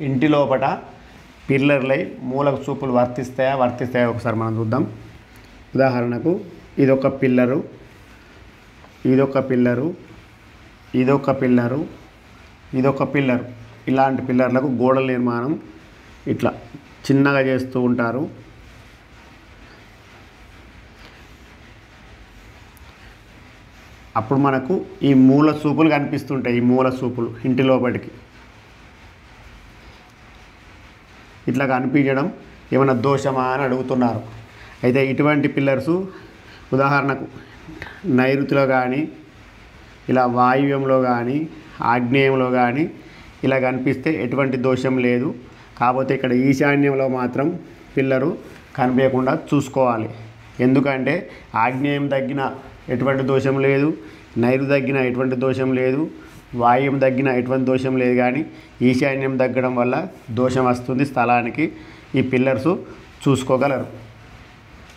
ఇంటి లోపల పిల్లర్లై మూలకు చూపులు వర్తిస్తాయా ఒకసారి మనం చూద్దాం. ఉదాహరణకు ఇదొక పిల్లరు, ఇదొక పిల్లరు, ఇదొక పిల్లరు, ఇదొక పిల్లరు. ఇలాంటి పిల్లర్లకు గోడల నిర్మాణం ఇట్లా చిన్నగా చేస్తూ ఉంటారు. అప్పుడు మనకు ఈ మూల చూపులు కనిపిస్తుంటాయి. ఈ మూల చూపులు ఇంటి లోపలికి ఇట్లా కనిపించడం ఏమైనా దోషమా అని అడుగుతున్నారు. అయితే ఇటువంటి పిల్లర్సు ఉదాహరణకు నైరుతిలో కానీ, ఇలా వాయువ్యంలో కానీ, ఆగ్నేయంలో కానీ ఇలా కనిపిస్తే ఎటువంటి దోషం లేదు. కాకపోతే ఇక్కడ ఈశాన్యంలో మాత్రం పిల్లరు కనిపించకుండా చూసుకోవాలి. ఎందుకంటే ఆగ్నేయం తగ్గిన ఎటువంటి దోషం లేదు, నైరుతి తగ్గిన ఎటువంటి దోషం లేదు, వాయువ్యం తగ్గిన ఎటువంటి దోషం లేదు. కానీ ఈశాన్యం తగ్గడం వల్ల దోషం వస్తుంది స్థలానికి. ఈ పిల్లర్సు చూసుకోగలరు.